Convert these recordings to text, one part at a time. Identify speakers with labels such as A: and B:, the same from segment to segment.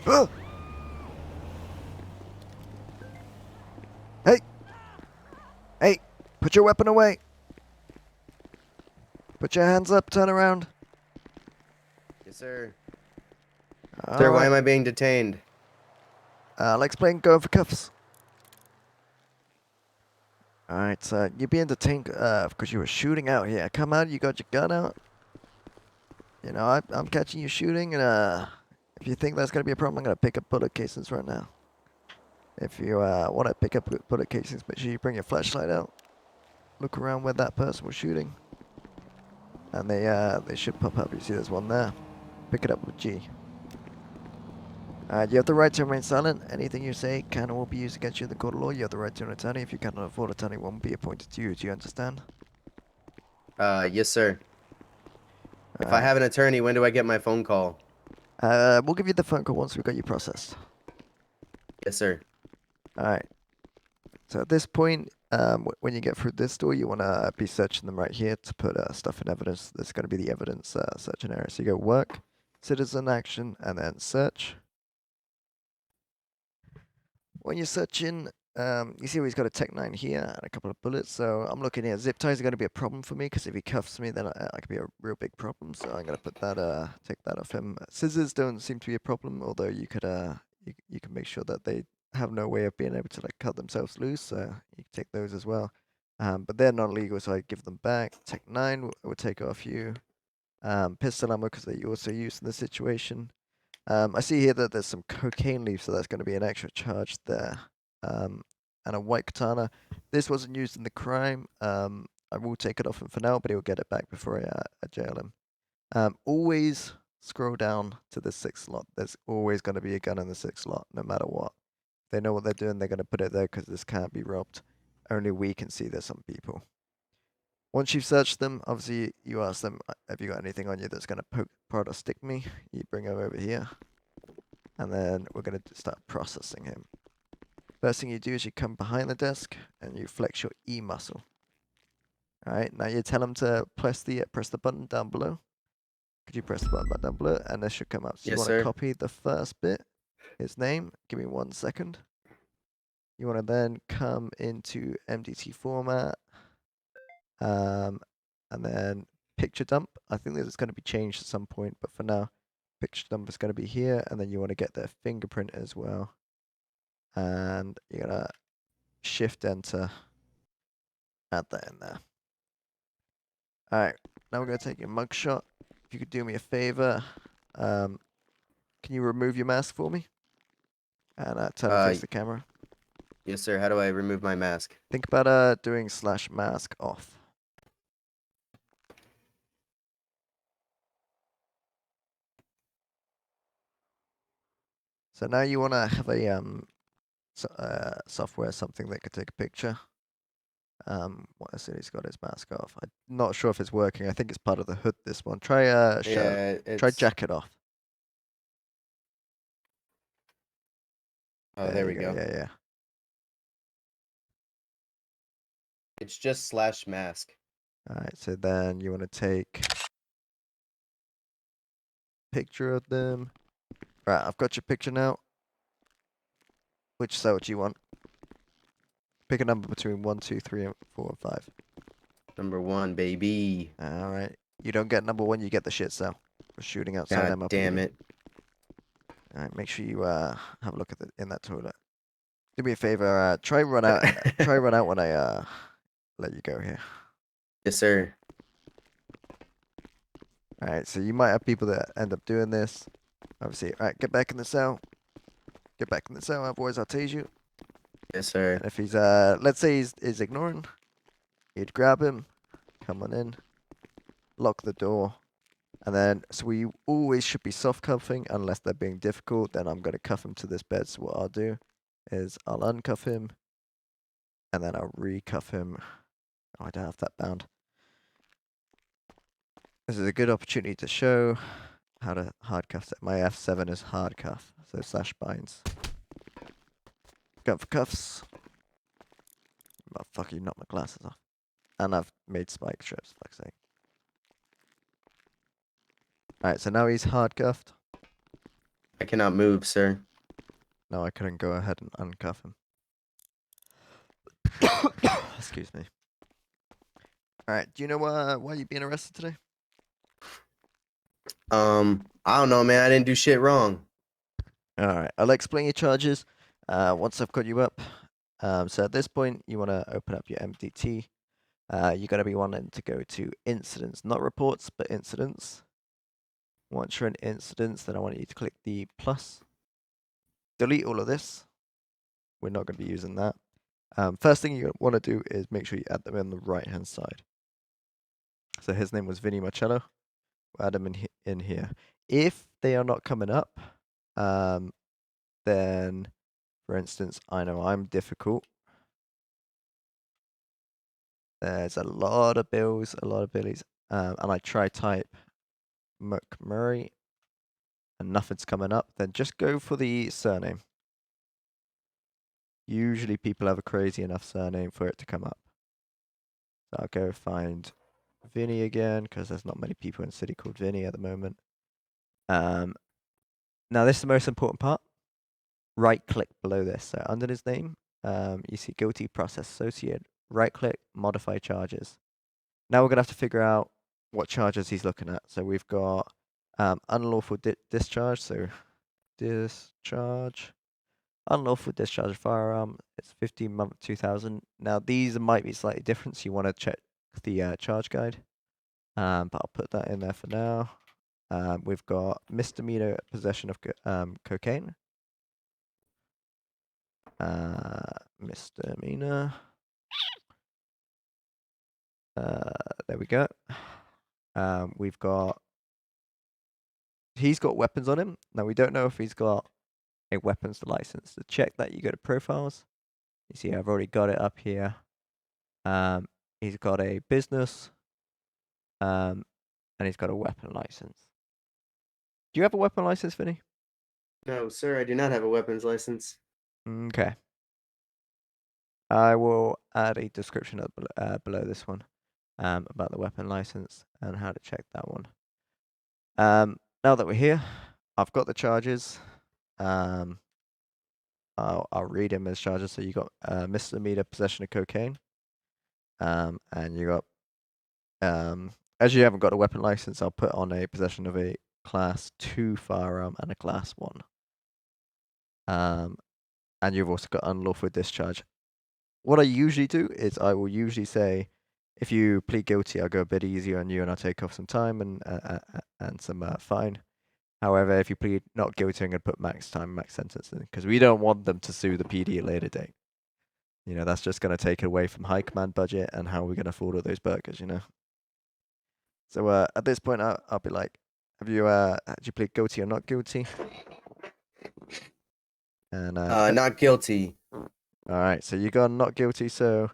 A: Hey! Hey! Put your weapon away! Put your hands up, turn around.
B: Yes, sir. Sir, why
A: Alright.
B: am I being detained?
A: I'll explain going for cuffs. Alright, you're being detained because you were shooting out here. Come out, you got your gun out. You know, I'm catching you shooting, and if you think that's going to be a problem, I'm going to pick up bullet casings right now. If you want to pick up bullet casings, make sure you bring your flashlight out. Look around where that person was shooting. And they should pop up. You see there's one there. Pick it up with G. You have the right to remain silent. Anything you say can or will be used against you in the court of law. You have the right to an attorney. If you cannot afford an attorney, one will be appointed to you. Do you understand?
B: Yes, sir. If I
A: Alright.
B: have an attorney, when do I get my phone call?
A: We'll give you the phone call once we've got you processed.
B: Yes, sir.
A: Alright. So at this point, when you get through this door, you want to be searching them right here to put stuff in evidence. There's going to be the evidence searching area. So you go work, citizen action, and then search. When you're searching, you see he's got a Tech 9 here and a couple of bullets. So I'm looking here. Zip ties are going to be a problem for me because if he cuffs me, then I could be a real big problem. So I'm going to put that, take that off him. Scissors don't seem to be a problem, although you could, you can make sure that they have no way of being able to like cut themselves loose. So you can take those as well. But they're not legal, so I give them back. Tech 9 will take off you. Pistol ammo because they also used in this situation. I see here that there's some cocaine leaves, so that's going to be an extra charge there. And a white katana. This wasn't used in the crime. I will take it off him for now, but he'll get it back before I jail him. Always scroll down to the 6th slot. There's always going to be a gun in the 6th slot, no matter what. They know what they're doing. They're going to put it there because this can't be robbed. Only we can see there's some people. Once you've searched them, obviously you ask them, have you got anything on you that's going to poke, prod, or stick me? You bring them over here. And then we're going to start processing him. First thing you do is you come behind the desk and you flex your E muscle. Alright, now you tell him to press the button down below. Could you press the button down below? And this should come up. So you
B: Yes,
A: want to
B: sir.
A: copy the first bit, his name. Give me 1 second. You want to then come into MDT format. And then picture dump. I think this is going to be changed at some point, but for now, picture dump is going to be here. And then you want to get their fingerprint as well. And you're going to shift enter, add that in there. Alright, now we're going to take your mugshot. If you could do me a favor, can you remove your mask for me? And turn and face the camera.
B: Yes, sir. How do I remove my mask?
A: Think about doing /mask off. So now you want to have a software, something that could take a picture. What I said, he's got his mask off. I'm not sure if it's working. I think it's part of the hood. This one. Try
B: Yeah,
A: try
B: it's...
A: jacket off.
B: Oh,
A: There
B: there
A: you
B: we
A: go.
B: go.
A: Yeah.
B: It's just /mask.
A: All right. So then you want to take picture of them. Right. I've got your picture now. Which cell do you want? Pick a number between 1, 2, 3, and 4, and 5.
B: Number 1, baby.
A: All right. You don't get number 1. You get the shit cell for shooting outside
B: God damn
A: MLPD.
B: it.
A: All right. Make sure you have a look at in that toilet. Do me a favor. Try run out. Try run out when I let you go here.
B: Yes, sir.
A: Alright, so you might have people that end up doing this. Obviously, alright, get back in the cell. Get back in the cell, otherwise I'll tase you.
B: Yes, sir.
A: And if he's, let's say he's ignoring, you'd grab him, come on in, lock the door, and then, so we always should be soft cuffing unless they're being difficult, then I'm going to cuff him to this bed. So what I'll do is I'll uncuff him, and then I'll recuff him. Oh, I don't have that bound. This is a good opportunity to show how to hard cuff it. My F7 is hard cuff, so /binds. Going for cuffs. Oh, fuck, you knocked my glasses off. And I've made spike strips, fuck's sake. Alright, so now he's hard cuffed.
B: cannot move, sir.
A: No, I couldn't go ahead and uncuff him. Excuse me. All right. Do you know why you're being arrested today?
B: I don't know, man. I didn't do shit wrong.
A: All right. I'll explain your charges once I've got you up. So at this point, you want to open up your MDT. You're going to be wanting to go to incidents, not reports, but incidents. Once you're in incidents, then I want you to click the plus. Delete all of this. We're not going to be using that. First thing you want to do is make sure you add them on the right-hand side. So his name was Vinny Marcello. We'll add them in here. If they are not coming up, then, for instance, I know I'm difficult. There's a lot of bills, a lot of billies, and I try type McMurray, and nothing's coming up. Then just go for the surname. Usually people have a crazy enough surname for it to come up. So I'll go find Vinny again, because there's not many people in the city called Vinny at the moment. Now this is the most important part. Right click below this. So under his name, you see guilty process associated. Right click, modify charges. Now we're going to have to figure out what charges he's looking at. So we've got unlawful discharge. So discharge. Unlawful discharge of firearm. It's 15-month 2000. Now these might be slightly different, so you want to check the charge guide. But I'll put that in there for now. We've got misdemeanor possession of cocaine. Misdemeanor. There we go. We've got. He's got weapons on him. Now we don't know if he's got a weapons license. To check that, you go to profiles. You see, I've already got it up here. He's got a business. And he's got a weapon license. Do you have a weapon license, Vinny?
B: No, sir, I do not have a weapons license.
A: Okay. I will add a description up below this one about the weapon license and how to check that one. Now that we're here, I've got the charges. I'll read him as charges. So you got misdemeanor possession of cocaine, and you got as you haven't got a weapon license, I'll put on a possession of a class 2 firearm and a class 1. And you've also got unlawful discharge. What I usually do is I will usually say, if you plead guilty, I'll go a bit easier on you and I'll take off some time and some fine. However, if you plead not guilty, I'm going to put max time, max sentence in, because we don't want them to sue the PD at a later date. You know, that's just going to take away from high command budget and how we're going to afford all those burgers, you know. So at this point, I'll be like, did you plead guilty or not guilty? And
B: Not guilty.
A: all right, so you got not guilty. So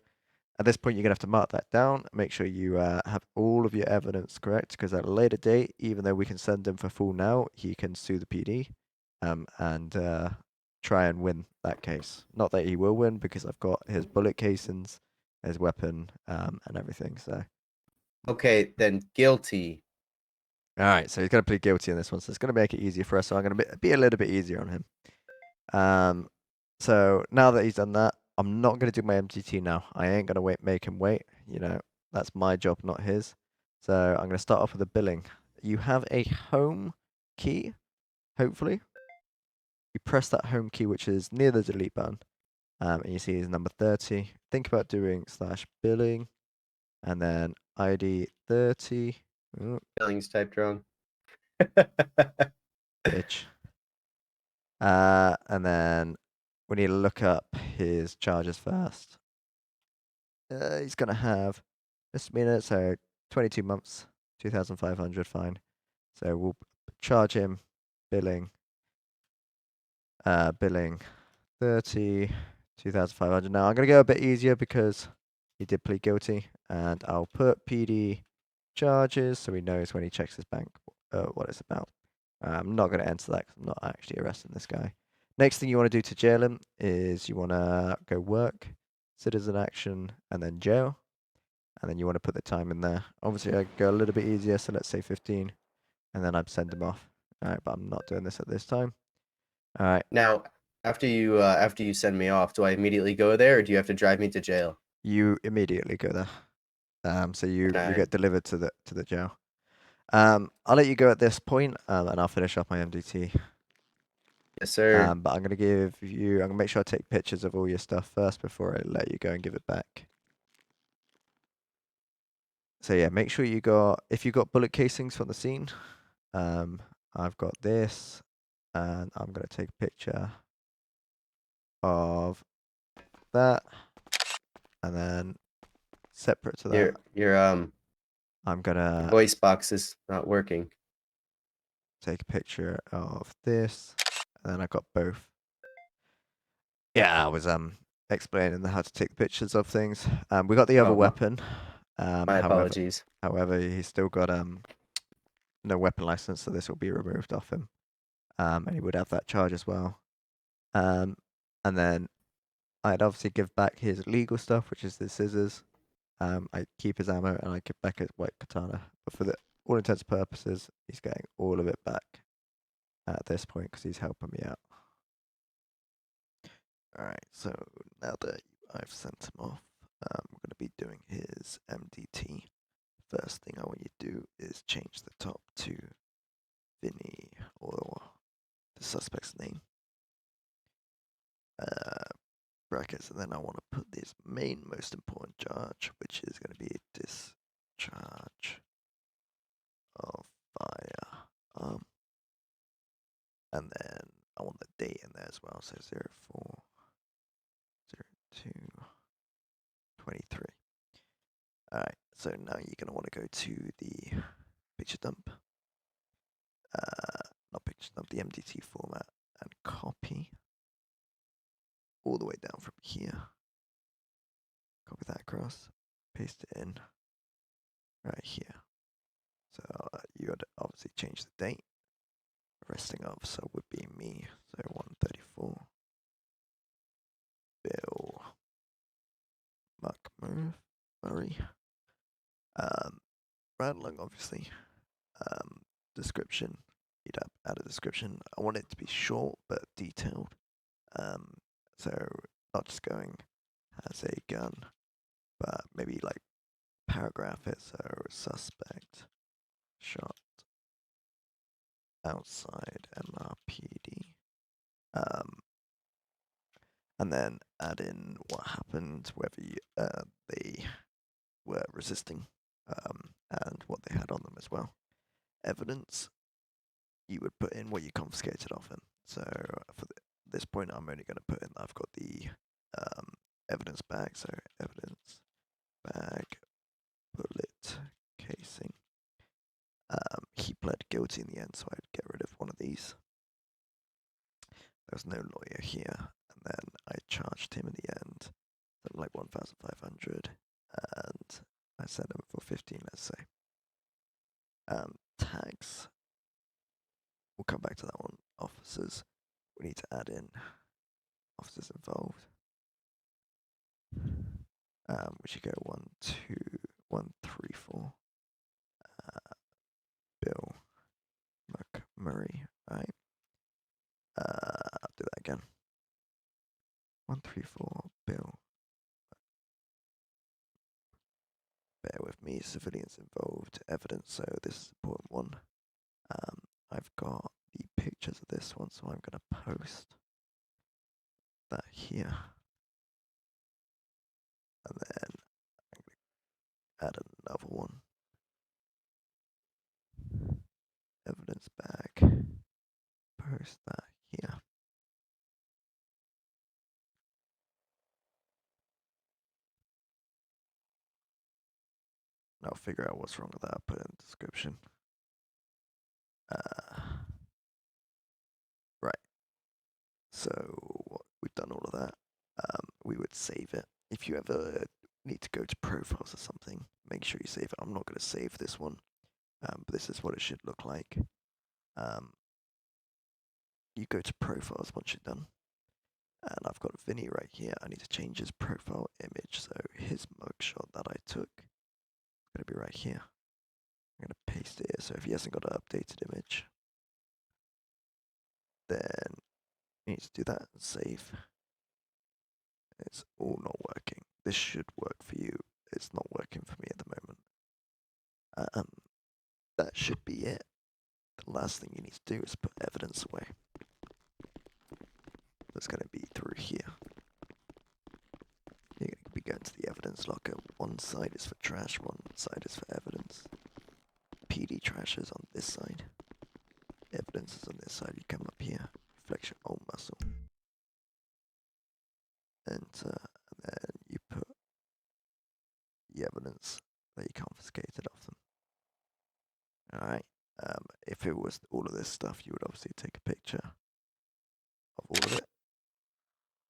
A: at this point, you're gonna have to mark that down. Make sure you have all of your evidence correct, because at a later date, even though we can send him for full now, he can sue the PD, and try and win that case. Not that he will win, because I've got his bullet casings, his weapon, and everything. So
B: Okay, then guilty.
A: all right, so he's gonna plead guilty in this one, so it's gonna make it easier for us. So I'm gonna be a little bit easier on him. So now that he's done that, I'm not gonna do my MDT now. I ain't gonna make him wait. You know, that's my job, not his. So I'm gonna start off with the billing. You have a home key, hopefully. You press that home key, which is near the delete button, and you see his number 30. Think about doing /billing, and then ID 30. Ooh,
B: Billings typed wrong.
A: bitch. And then we need to look up his charges first. He's gonna have misdemeanor, so 22 months, 2,500 fine. So we'll charge him billing, billing 30, 2,500. Now I'm gonna go a bit easier because he did plead guilty, and I'll put PD charges so he knows when he checks his bank what it's about. I'm not gonna enter that because I'm not actually arresting this guy. Next thing you want to do to jail him is you want to go work, citizen action, and then jail. And then you want to put the time in there. Obviously, I go a little bit easier, so let's say 15, and then I'd send them off. All right, but I'm not doing this at this time. All right.
B: Now, after you send me off, do I immediately go there, or do you have to drive me to jail?
A: You immediately go there. So
B: And
A: you
B: I,
A: get delivered to the jail. I'll let you go at this point, and I'll finish off my MDT.
B: yes, sir.
A: But I'm gonna make sure I take pictures of all your stuff first before I let you go and give it back. So yeah, make sure if you got bullet casings from the scene, I've got this, and I'm gonna take a picture of that, and then separate to that,
B: Your
A: I'm
B: your
A: gonna
B: voice box is not working.
A: take a picture of this, and then I got both. Yeah, I was explaining how to take pictures of things. We got the other
B: Oh,
A: weapon.
B: my
A: However,
B: apologies.
A: he's still got no weapon license, so this will be removed off him. And he would have that charge as well. Um, and then I'd obviously give back his legal stuff, which is the scissors. I keep his ammo and I give back his white katana. But for all intents and purposes, he's getting all of it back at this point because he's helping me out. All right, so now that I've sent him off, we're going to be doing his MDT. First thing I want you to do is change the top to Vinny or the suspect's name. Brackets, and then I want to put this main most important charge, which is going to be discharge of fire. And then I want the date in there as well, so 04/02/23. Alright, so now you're going to want to go to the picture dump, not picture dump, the MDT format, and copy all the way down from here. Copy that across, paste it in right here. So you would obviously change the date. Arresting officer would be me, so 134. Bill Murray. Right along, obviously. Description. You'd add a description. I want it to be short but detailed. So not just going has a gun, but maybe like paragraph it. So suspect shot outside MRPD. And then add in what happened, whether they were resisting, and what they had on them as well. Evidence, you would put in what you confiscated off him. So for this point, I'm only going to put in I've got the evidence bag. So evidence bag, bullet casing. He pled guilty in the end, so I'd get rid of one of these. There's no lawyer here, and then I charged him in the end, something like 1,500, and I sent him for 15, let's say. Tags, we'll come back to that one. Officers, we need to add in officers involved. We should go 134. Bill McMurray, right? I'll do that again. 134 Bill. Bear with me, civilians involved, evidence, so this is an important one. I've got the pictures of this one, so I'm going to post that here. And then I'm going to add another one. Evidence bag. Post that here. I'll figure out what's wrong with that. I'll put it in the description. Right. So we've done all of that. We would save it. If you ever need to go to profiles or something, make sure you save it. I'm not going to save this one, but this is what it should look like. You go to profiles once you're done. And I've got Vinny right here. I need to change his profile image. So his mugshot that I took is going to be right here. I'm going to paste it here. So if he hasn't got an updated image, then You need to do that and save. It's all not working. This should work for you. It's not working for me at the moment. That should be it. The last thing you need to do is put evidence away. That's going to be through here. You're going to be going to the evidence locker. One side is for trash, one side is for evidence. PD trash is on this side. Evidence is on this side. You come up here, flex your own muscle. Enter, and then you put the evidence that you confiscated off them. Alright. If it was all of this stuff, you would obviously take a picture of all of it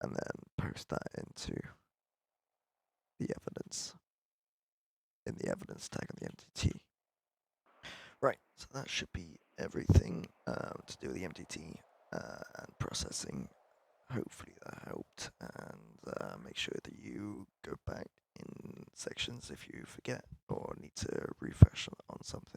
A: and then post that into the evidence in the evidence tag on the MDT. Right, so that should be everything to do with the MDT and processing. Hopefully that helped, and make sure that you go back in sections if you forget or need to refresh on something.